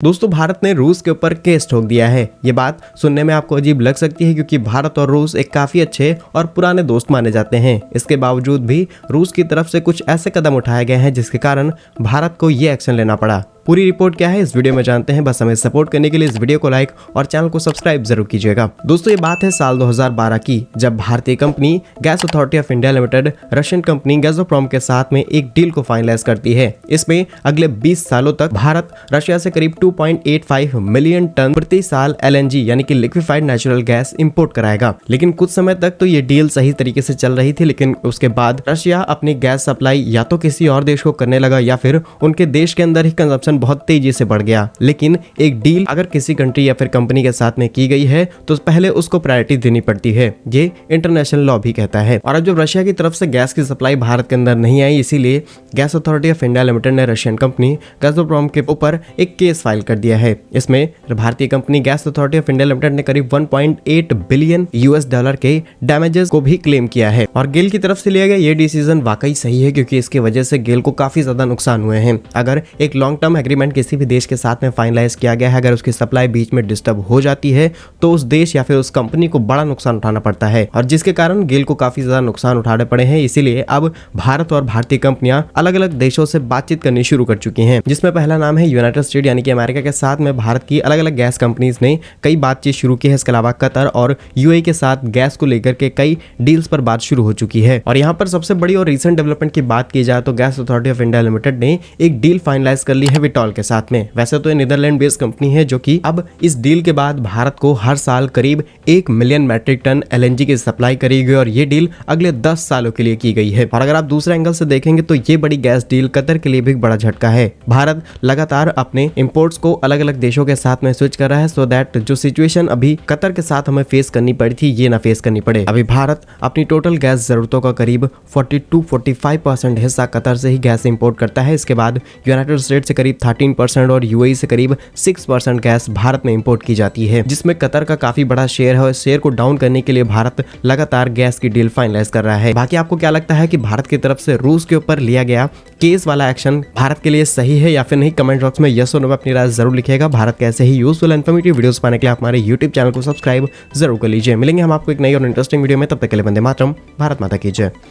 दोस्तों भारत ने रूस के ऊपर केस ठोक दिया है। ये बात सुनने में आपको अजीब लग सकती है क्योंकि भारत और रूस एक काफी अच्छे और पुराने दोस्त माने जाते हैं। इसके बावजूद भी रूस की तरफ से कुछ ऐसे कदम उठाए गए हैं जिसके कारण भारत को ये एक्शन लेना पड़ा। पूरी रिपोर्ट क्या है इस वीडियो में जानते हैं। बस हमें सपोर्ट करने के लिए इस वीडियो को लाइक और चैनल को सब्सक्राइब जरूर कीजिएगा। दोस्तों ये बात है साल 2012 की, जब भारतीय company gas authority of India limited Russian company Gazprom के साथ में एक डील को फाइनलाइज करती है। इसमें अगले 20 सालों तक भारत रशिया से करीब 2.85 मिलियन टन प्रति साल LNG यानी कि लिक्विफाइड नेचुरल गैस इंपोर्ट कराएगा। लेकिन कुछ समय तक तो ये डील सही तरीके से चल रही थी, लेकिन उसके बाद रशिया अपनी गैस सप्लाई या तो किसी और देश को करने लगा या फिर उनके देश के अंदर ही कंजप्शन बहुत तेजी से बढ़ गया। लेकिन एक डील अगर किसी कंट्री या फिर कंपनी के साथ में की गई है तो पहले उसको प्रायोरिटी देनी पड़ती है, ये इंटरनेशनल लॉ भी कहता है। और अब जब रशिया की तरफ से गैस की सप्लाई भारत के अंदर नहीं आई, इसीलिए gas authority of India limited ने रशियन कंपनी गैज़प्रोम के ऊपर एक केस फाइल कर दिया है। इसमें भारतीय company gas authority of India limited ने करीब 1.8 बिलियन US$ के डैमेजेस को भी क्लेम किया है। और गेल की तरफ से लिया गया ये डिसीजन वाकई सही है क्योंकि इसकी वजह से गेल को काफी ज्यादा नुकसान हुए हैं। अगर एक लॉन्ग टर्म एग्रीमेंट किसी भी देश के साथ में फाइनलाइज किया गया है, अगर उसकी सप्लाई बीच में डिस्टर्ब हो जाती है तो उस देश या फिर उस कंपनी को बड़ा नुकसान उठाना पड़ता है, और जिसके कारण गेल को काफी ज्यादा नुकसान उठाने पड़े हैं। इसीलिए अब भारत और भारतीय कंपनियां अलग अलग देशों से बातचीत करनी शुरू कर चुकी हैं, जिसमें पहला नाम है यूनाइटेड स्टेट यानी कि अमेरिका के साथ में भारत की अलग अलग गैस कंपनीज ने कई बातचीत शुरू की है। इसके अलावा कतर और UAE के साथ गैस को लेकर के कई डील्स पर बात शुरू हो चुकी है। और यहाँ पर सबसे बड़ी और रिसेंट डेवलपमेंट की बात की जाए तो gas authority of India limited ने एक डील फाइनलाइज कर ली है विटॉल के साथ में। वैसे तो ये नीदरलैंड बेस्ड कंपनी है जो कि अब इस डील के बाद भारत को हर साल करीब 1 मिलियन मैट्रिक टन LNG की सप्लाई करेगी, और ये डील अगले 10 सालों के लिए की गई है। और अगर आप दूसरे एंगल से देखेंगे तो ये बड़ी गैस डील कतर के लिए भी बड़ा झटका है। भारत लगातार अपने इंपोर्ट्स को अलग अलग देशों के साथ में स्विच कर रहा है, सो दैट जो सिचुएशन अभी कतर के साथ हमें फेस करनी पड़ी थी ये ना फेस करनी पड़े। अभी भारत अपनी टोटल गैस जरूरतों का करीब 42-45% हिस्सा कतर से ही गैस इंपोर्ट करता है। इसके बाद यूनाइटेड स्टेट से करीब 13% और UAE से करीब 6% गैस भारत में इंपोर्ट की जाती है, जिसमें कतर का काफी बड़ा शेयर है। और शेयर को डाउन करने के लिए भारत लगातार गैस की डील फाइनलाइज कर रहा है। बाकी आपको क्या लगता है कि भारत की तरफ से रूस के ऊपर लिया गया केस वाला एक्शन भारत के लिए सही है या फिर नहीं? कमेंट बॉक्स में यस और नो में अपनी राय जरूर लिखिएगा। भारत के ऐसे ही यूजफुल इन्फॉर्मेटिव वीडियोस पाने के लिए आप हमारे YouTube चैनल को सब्सक्राइब जरूर कर लीजिए। मिलेंगे हम आपको एक नई और इंटरेस्टिंग वीडियो में, तब तक के लिए वंदे मातरम, भारत माता की जय।